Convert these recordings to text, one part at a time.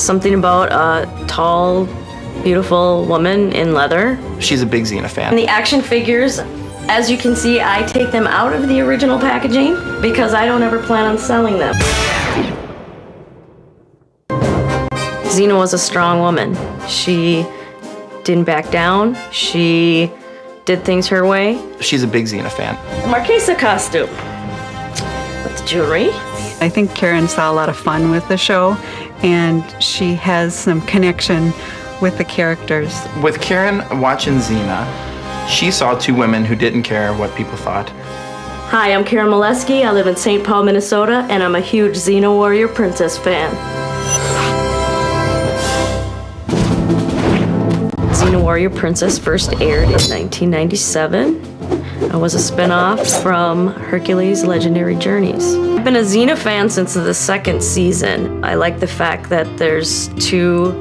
Something about a tall, beautiful woman in leather. She's a big XENA fan. And the action figures, as you can see, I take them out of the original packaging because I don't ever plan on selling them. XENA was a strong woman. She didn't back down. She did things her way. She's a big XENA fan. The Marquesa costume with the jewelry. I think Karen saw a lot of fun with the show, and she has some connection with the characters. With Karen watching XENA, she saw two women who didn't care what people thought. Hi, I'm Karen Muleski. I live in St. Paul, Minnesota, and I'm a huge XENA Warrior Princess fan. XENA Warrior Princess first aired in 1997. It was a spin-off from Hercules' Legendary Journeys. I've been a XENA fan since the second season. I like the fact that there's two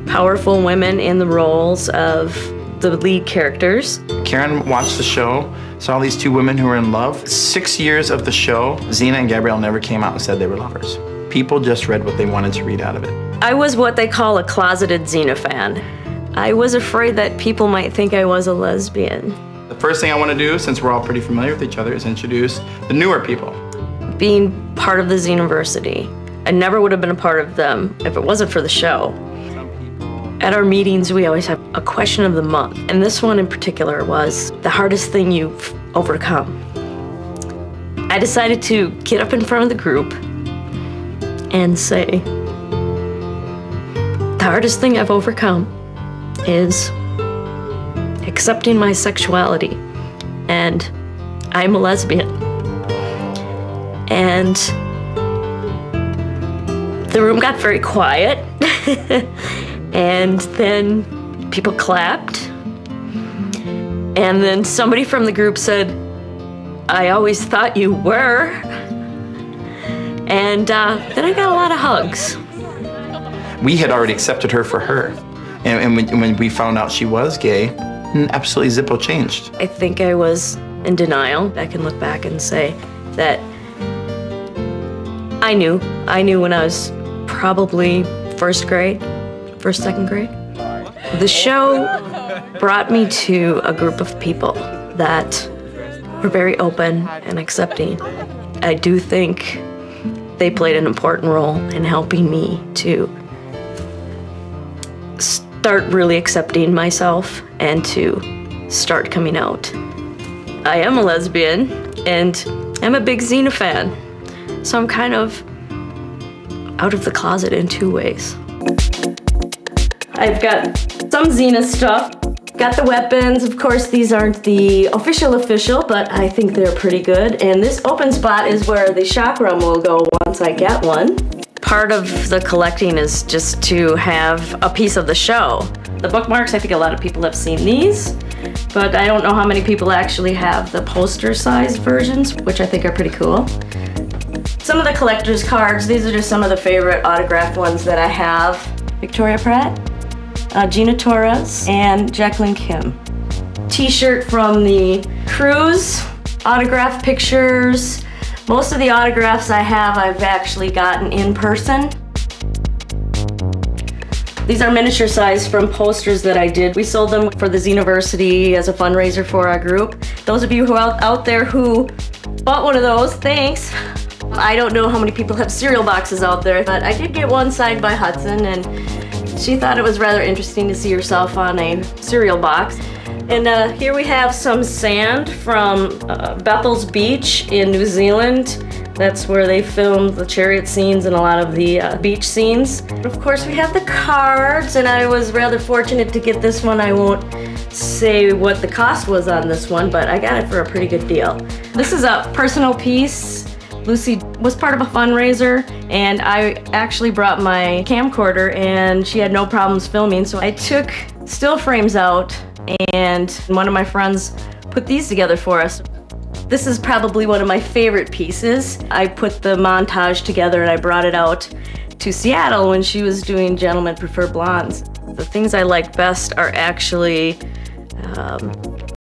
powerful women in the roles of the lead characters. Karen watched the show, saw these two women who were in love. 6 years of the show, XENA and Gabrielle never came out and said they were lovers. People just read what they wanted to read out of it. I was what they call a closeted XENA fan. I was afraid that people might think I was a lesbian. The first thing I want to do, since we're all pretty familiar with each other, is introduce the newer people. Being part of the Xenoversity, I never would have been a part of them if it wasn't for the show. At our meetings, we always have a question of the month, and this one in particular was the hardest thing you've overcome. I decided to get up in front of the group and say, the hardest thing I've overcome is accepting my sexuality, and I'm a lesbian. And the room got very quiet, and then people clapped, and then somebody from the group said, I always thought you were. And then I got a lot of hugs. We had already accepted her for her. And when we found out she was gay, absolutely Zippo changed. I think I was in denial. I can look back and say that I knew when I was probably second grade. The show brought me to a group of people that were very open and accepting. I do think they played an important role in helping me to start really accepting myself and to start coming out. I am a lesbian and I'm a big XENA fan, so I'm kind of out of the closet in two ways. I've got some XENA stuff. Got the weapons. Of course, these aren't the official, but I think they're pretty good. And this open spot is where the chakram will go once I get one. Part of the collecting is just to have a piece of the show. The bookmarks, I think a lot of people have seen these, but I don't know how many people actually have the poster-sized versions, which I think are pretty cool. Some of the collector's cards, these are just some of the favorite autographed ones that I have. Victoria Pratt, Gina Torres, and Jacqueline Kim. T-shirt from the cruise, autographed pictures. Most of the autographs I have, I've actually gotten in person. These are miniature size from posters that I did. We sold them for the Xenoversity as a fundraiser for our group. Those of you who are out there who bought one of those, thanks. I don't know how many people have cereal boxes out there, but I did get one signed by Hudson, and she thought it was rather interesting to see herself on a cereal box. And here we have some sand from Bethel's Beach in New Zealand. That's where they filmed the chariot scenes and a lot of the beach scenes. Of course, we have the cards, and I was rather fortunate to get this one. I won't say what the cost was on this one, but I got it for a pretty good deal. This is a personal piece. Lucy was part of a fundraiser, and I actually brought my camcorder, and she had no problems filming, so I took still frames out, and one of my friends put these together for us. This is probably one of my favorite pieces. I put the montage together and I brought it out to Seattle when she was doing Gentlemen Prefer Blondes. The things I like best are actually